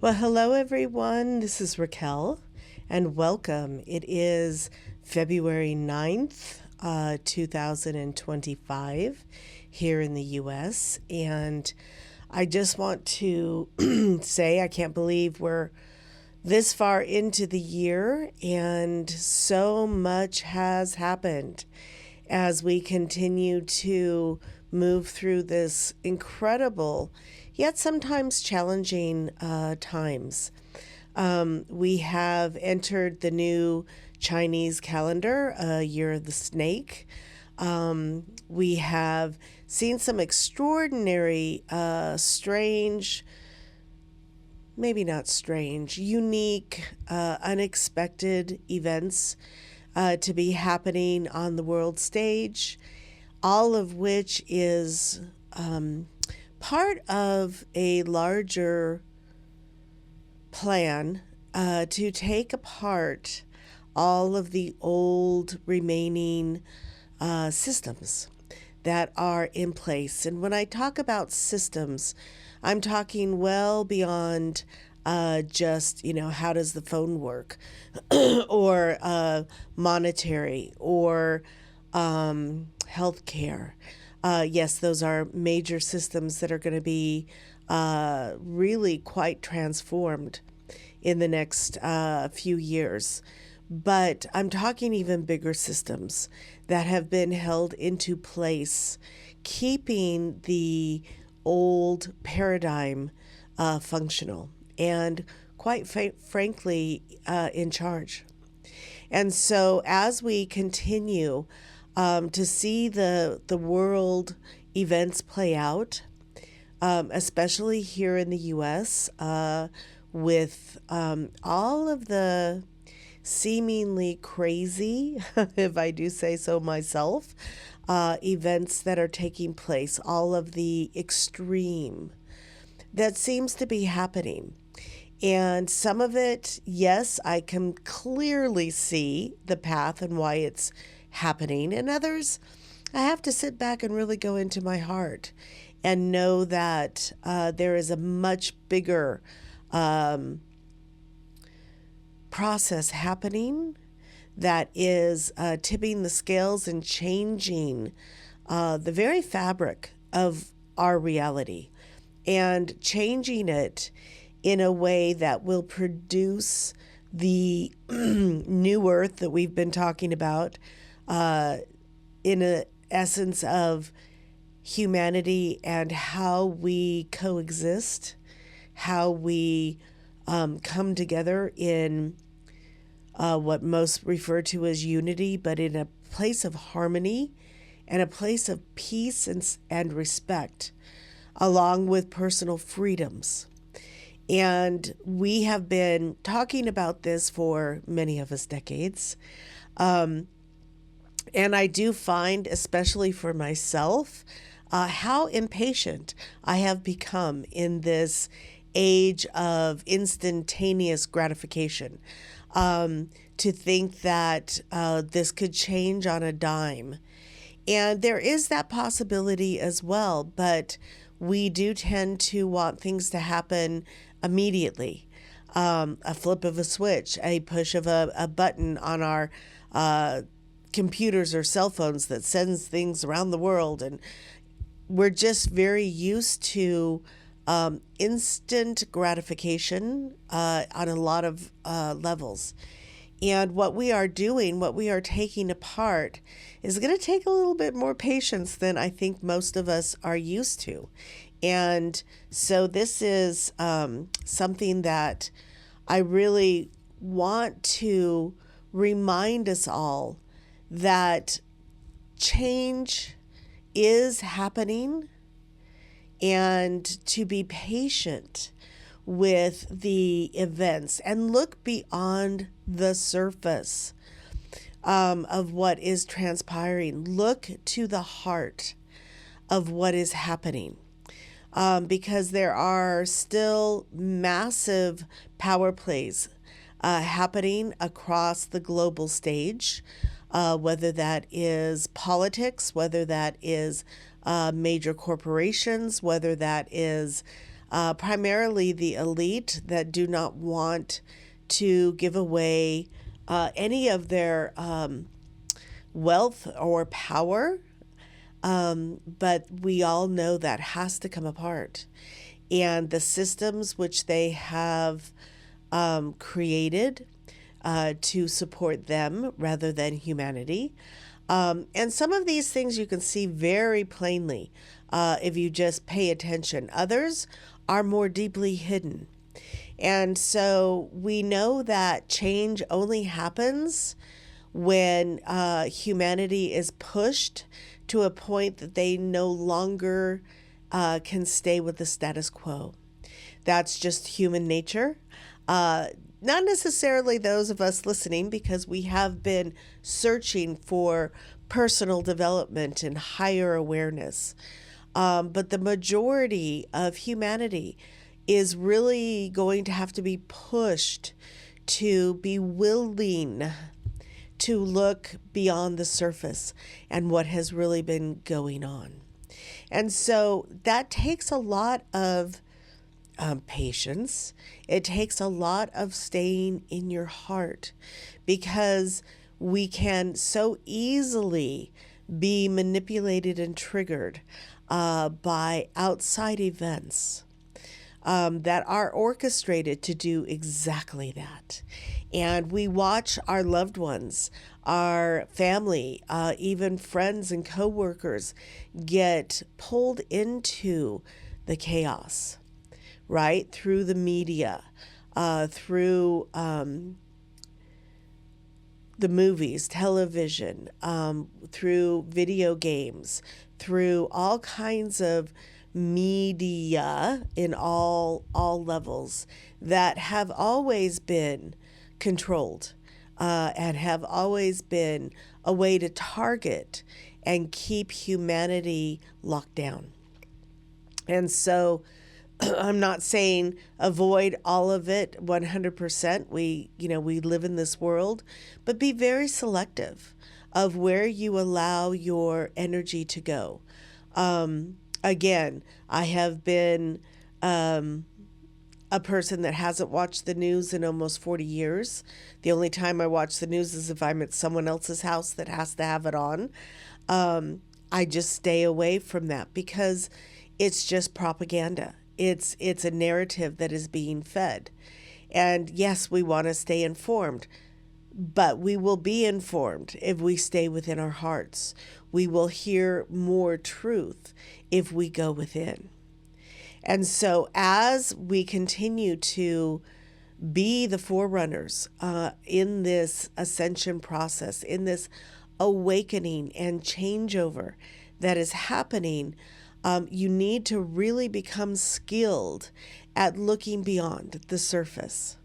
Well, hello everyone. This is Raquel and welcome. It is February 9th, 2025 here in the US. And I just want to say I can't believe we're this far into the year and so much has happened as we continue to move through this incredible, yet sometimes challenging times. We have entered the new Chinese calendar, Year of the Snake. We have seen some extraordinary, strange, maybe not strange, unique, unexpected events to be happening on the world stage, all of which is part of a larger plan to take apart all of the old remaining systems that are in place. And when I talk about systems, I'm talking well beyond just, how does the phone work or monetary or healthcare. Yes, those are major systems that are going to be really quite transformed in the next few years. But I'm talking even bigger systems that have been held into place, keeping the old paradigm functional and quite frankly in charge. And so as we continue to see the world events play out, especially here in the U.S., with all of the seemingly crazy, if I do say so myself, events that are taking place, all of the extreme that seems to be happening. And some of it, yes, I can clearly see the path and why it's happening. And others, I have to sit back and really go into my heart and know that there is a much bigger process happening that is tipping the scales and changing the very fabric of our reality and changing it in a way that will produce the new earth that we've been talking about in an essence of humanity and how we coexist, how we come together in what most refer to as unity, but in a place of harmony and a place of peace and respect, along with personal freedoms. And we have been talking about this for many of us decades. And I do find, especially for myself, how impatient I have become in this age of instantaneous gratification. To think that this could change on a dime. And there is that possibility as well, but we do tend to want things to happen immediately. A flip of a switch, a push of a button on our computers or cell phones that sends things around the world. And we're just very used to instant gratification on a lot of levels. And what we are doing, what we are taking apart, is going to take a little bit more patience than I think most of us are used to. And so this is something that I really want to remind us all that change is happening and to be patient with the events and look beyond the surface of what is transpiring. Look to the heart of what is happening. Because there are still massive power plays happening across the global stage, whether that is politics, whether that is major corporations, whether that is primarily the elite that do not want to give away any of their wealth or power. But we all know that has to come apart. And the systems which they have created to support them rather than humanity. And some of these things you can see very plainly if you just pay attention. Others are more deeply hidden. And so we know that change only happens when humanity is pushed to a point that they no longer can stay with the status quo. That's just human nature. Not necessarily those of us listening, because we have been searching for personal development and higher awareness. But the majority of humanity is really going to have to be pushed to be willing to look beyond the surface and what has really been going on. And so that takes a lot of patience. It takes a lot of staying in your heart, because we can so easily be manipulated and triggered by outside events that are orchestrated to do exactly that. And we watch our loved ones, our family, even friends and coworkers get pulled into the chaos, right? Through the media, through the movies, television, through video games, through all kinds of media in all levels that have always been controlled and have always been a way to target and keep humanity locked down. And so I'm not saying avoid all of it 100%. We live in this world, but be very selective of where you allow your energy to go. Again, I have been a person that hasn't watched the news in almost 40 years. The only time I watch the news is if I'm at someone else's house that has to have it on. I just stay away from that because it's just propaganda. It's a narrative that is being fed. And yes, we want to stay informed, but we will be informed if we stay within our hearts. We will hear more truth if we go within. And so as we continue to be the forerunners in this ascension process, in this awakening and changeover that is happening, you need to really become skilled at looking beyond the surface.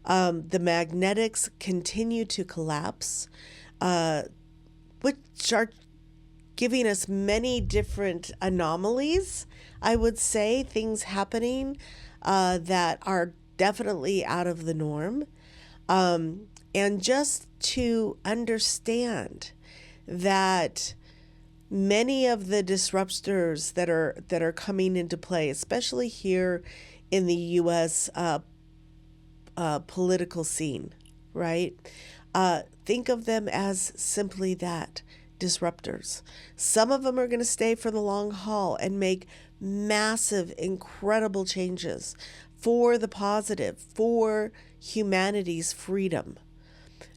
The magnetics continue to collapse, which are giving us many different anomalies, I would say, things happening that are definitely out of the norm. And just to understand that many of the disruptors that are coming into play, especially here in the U.S. Political scene, right? Think of them as simply that, disruptors. Some of them are going to stay for the long haul and make massive, incredible changes for the positive, for humanity's freedom.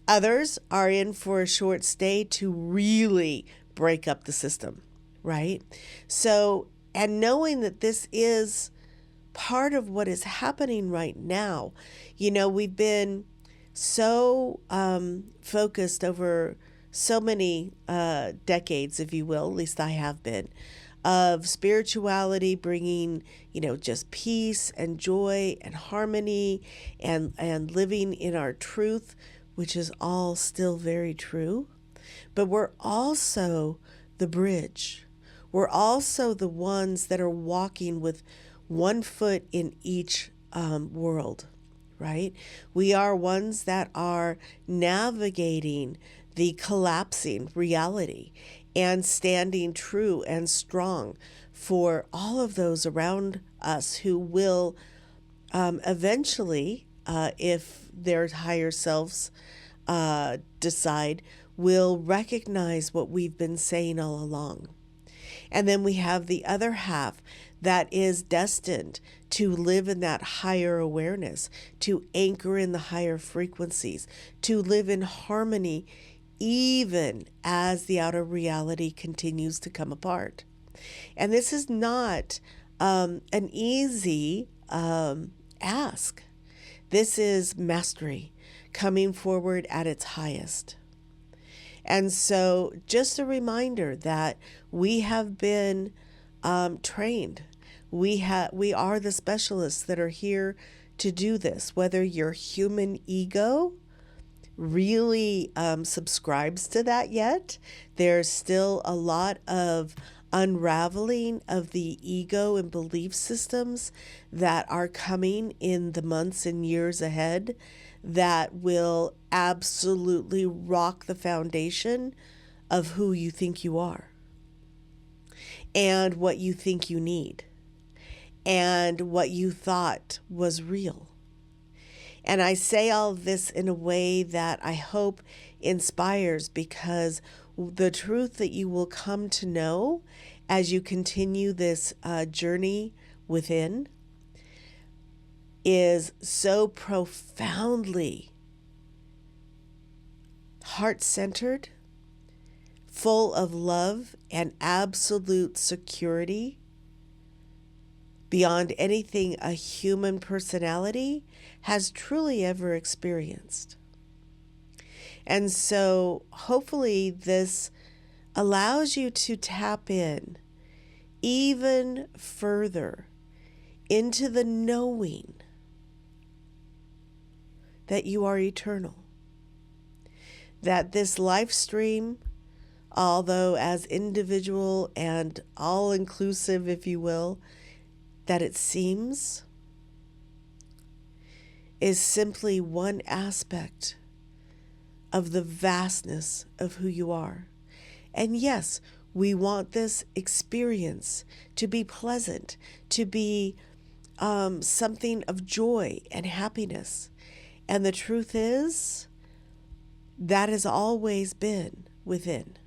Others are in for a short stay to really break up the system, right? So, and knowing that this is part of what is happening right now, we've been so focused over so many decades, if you will, at least I have been, of spirituality bringing, just peace and joy and harmony and living in our truth, which is all still very true. But we're also the bridge. We're also the ones that are walking with one foot in each world, right? We are ones that are navigating the collapsing reality and standing true and strong for all of those around us who will eventually, if their higher selves decide, will recognize what we've been saying all along. And then we have the other half that is destined to live in that higher awareness, to anchor in the higher frequencies, to live in harmony, even as the outer reality continues to come apart. And this is not an easy ask. This is mastery coming forward at its highest. And so, just a reminder that we have been trained. We are the specialists that are here to do this. Whether your human ego really subscribes to that yet, there's still a lot of unraveling of the ego and belief systems that are coming in the months and years ahead that will absolutely rock the foundation of who you think you are and what you think you need and what you thought was real. And I say all this in a way that I hope inspires, because the truth that you will come to know as you continue this journey within is so profoundly heart-centered, full of love and absolute security beyond anything a human personality has truly ever experienced. And so hopefully this allows you to tap in even further into the knowing that you are eternal. That this life stream, although as individual and all-inclusive, if you will, that it seems, is simply one aspect of the vastness of who you are. And yes, we want this experience to be pleasant, to be something of joy and happiness. And the truth is, that has always been within.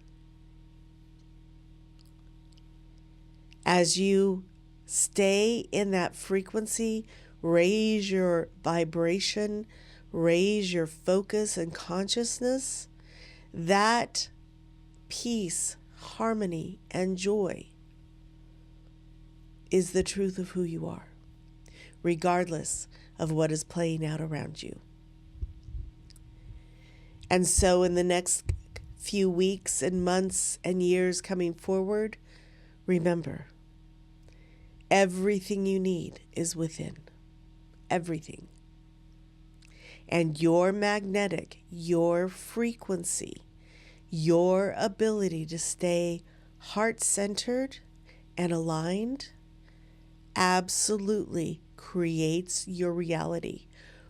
As you stay in that frequency, raise your vibration, raise your focus and consciousness, that peace, harmony, and joy is the truth of who you are, regardless of what is playing out around you. And so in the next few weeks and months and years coming forward, remember, everything you need is within. Everything. And your magnetic, your frequency, your ability to stay heart-centered and aligned absolutely creates your reality,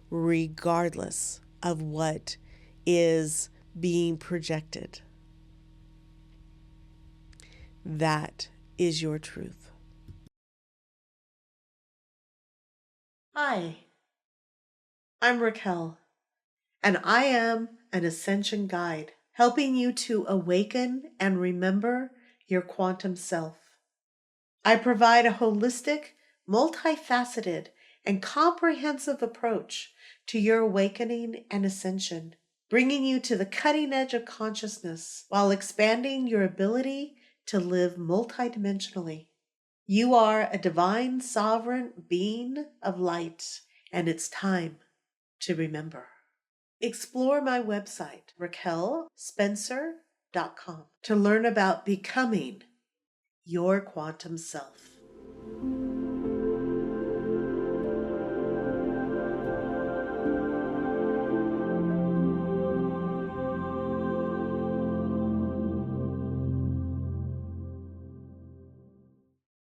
regardless of what is being projected. That is your truth. Hi, I'm Raquel, and I am an ascension guide, helping you to awaken and remember your quantum self. I provide a holistic, multifaceted, and comprehensive approach to your awakening and ascension, bringing you to the cutting edge of consciousness while expanding your ability to live multidimensionally. You are a divine, sovereign being of light, and it's time to remember. Explore my website, RaquelSpencer.com, to learn about becoming your quantum self.